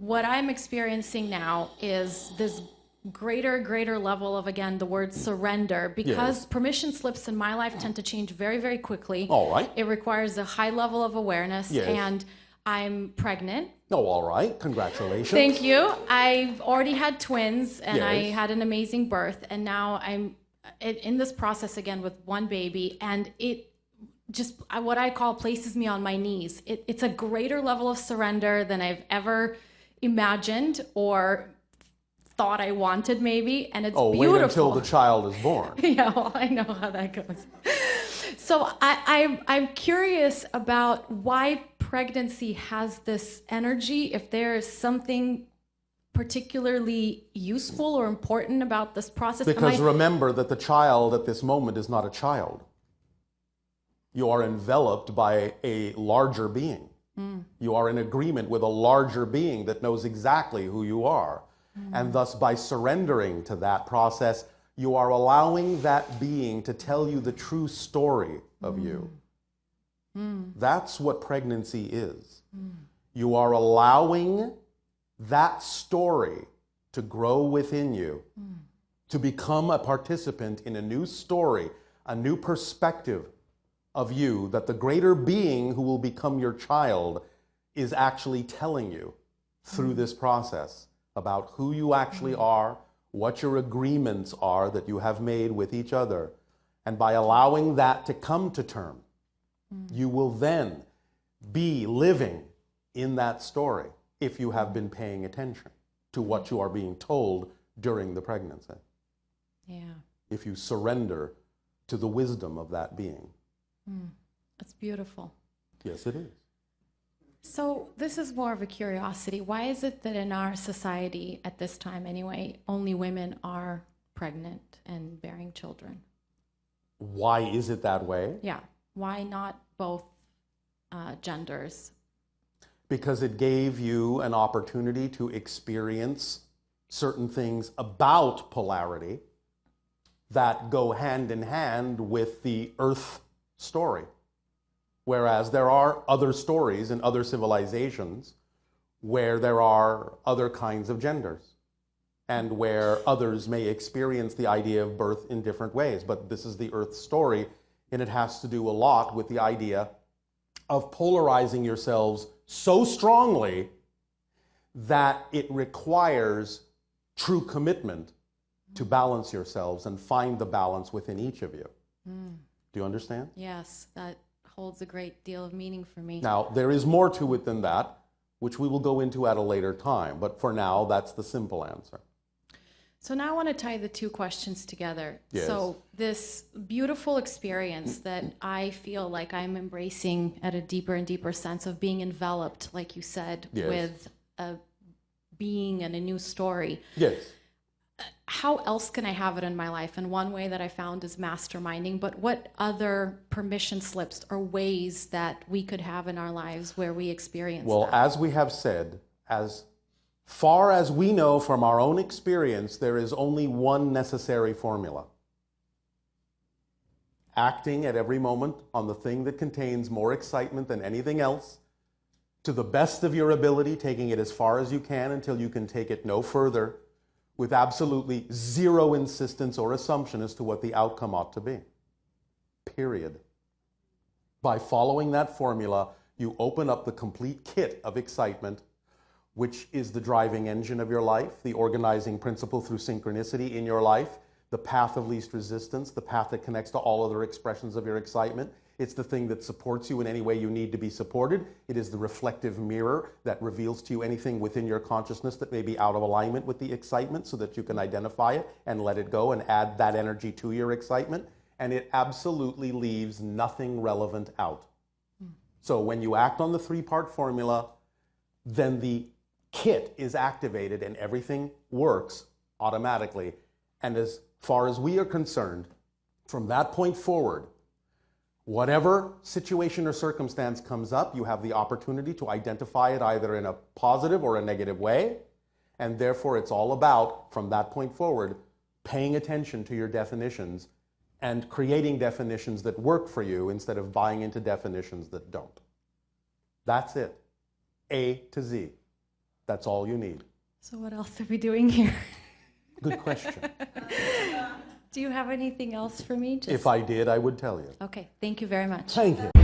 what I'm experiencing now is this greater level of, again, the word surrender, because Yes. permission slips in my life tend to change very quickly. All right. It requires a high level of awareness. Yes. And I'm pregnant. Oh, all right. Congratulations. Thank you. I've already had twins, and I Yes. had an amazing birth, and now I'm in this process again with one baby, and it just what I call places me on my knees. It's a greater level of surrender than I've ever imagined or thought I wanted, maybe, and it's beautiful. Wait until the child is born. Yeah, well, I know how that goes. So I'm curious about why pregnancy has this energy, if there is something particularly useful or important about this process. Because remember that the child at this moment is not a child. You are enveloped by a larger being. You are in agreement with a larger being that knows exactly who you are. And thus, by surrendering to that process, you are allowing that being to tell you the true story of you. That's what pregnancy is. You are allowing that story to grow within you, to become a participant in a new story, a new perspective of you that the greater being who will become your child is actually telling you through this process about who you actually are, what your agreements are that you have made with each other. And by allowing that to come to term, you will then be living in that story if you have been paying attention to what you are being told during the pregnancy. Yeah. If you surrender to the wisdom of that being. That's beautiful. Yes, it is. So this is more of a curiosity. Why is it that in our society, at this time anyway, only women are pregnant and bearing children? Why is it that way? Yeah. Why not both genders? Because it gave you an opportunity to experience certain things about polarity that go hand in hand with the earth story. Whereas there are other stories in other civilizations where there are other kinds of genders and where others may experience the idea of birth in different ways. But this is the earth story, and it has to do a lot with the idea of polarizing yourselves so strongly that it requires true commitment to balance yourselves and find the balance within each of you. Do you understand? Yes, that holds a great deal of meaning for me. Now, there is more to it than that, which we will go into at a later time. But for now, that's the simple answer. So now I want to tie the two questions together. Yes. So this beautiful experience that I feel like I'm embracing at a deeper and deeper sense of being enveloped, like you said, Yes. with a being and a new story. Yes. How else can I have it in my life? And one way that I found is masterminding, but what other permission slips or ways that we could have in our lives where we experience Well, that? as we have said, as far as we know from our own experience, there is only one necessary formula. Acting at every moment on the thing that contains more excitement than anything else, to the best of your ability, taking it as far as you can until you can take it no further, with absolutely zero insistence or assumption as to what the outcome ought to be. Period. By following that formula, you open up the complete kit of excitement, which is the driving engine of your life, the organizing principle through synchronicity in your life, the path of least resistance, the path that connects to all other expressions of your excitement. It's the thing that supports you in any way you need to be supported. It is the reflective mirror that reveals to you anything within your consciousness that may be out of alignment with the excitement so that you can identify it and let it go and add that energy to your excitement. And it absolutely leaves nothing relevant out. So when you act on the three-part formula, then the kit is activated and everything works automatically. And as far as we are concerned, from that point forward, whatever situation or circumstance comes up, you have the opportunity to identify it either in a positive or a negative way. And therefore, it's all about, from that point forward, paying attention to your definitions and creating definitions that work for you instead of buying into definitions that don't. That's it. A to Z. That's all you need. So what else are we doing here? Good question. Do you have anything else for me? If I did, I would tell you. Okay, thank you very much. Thank you.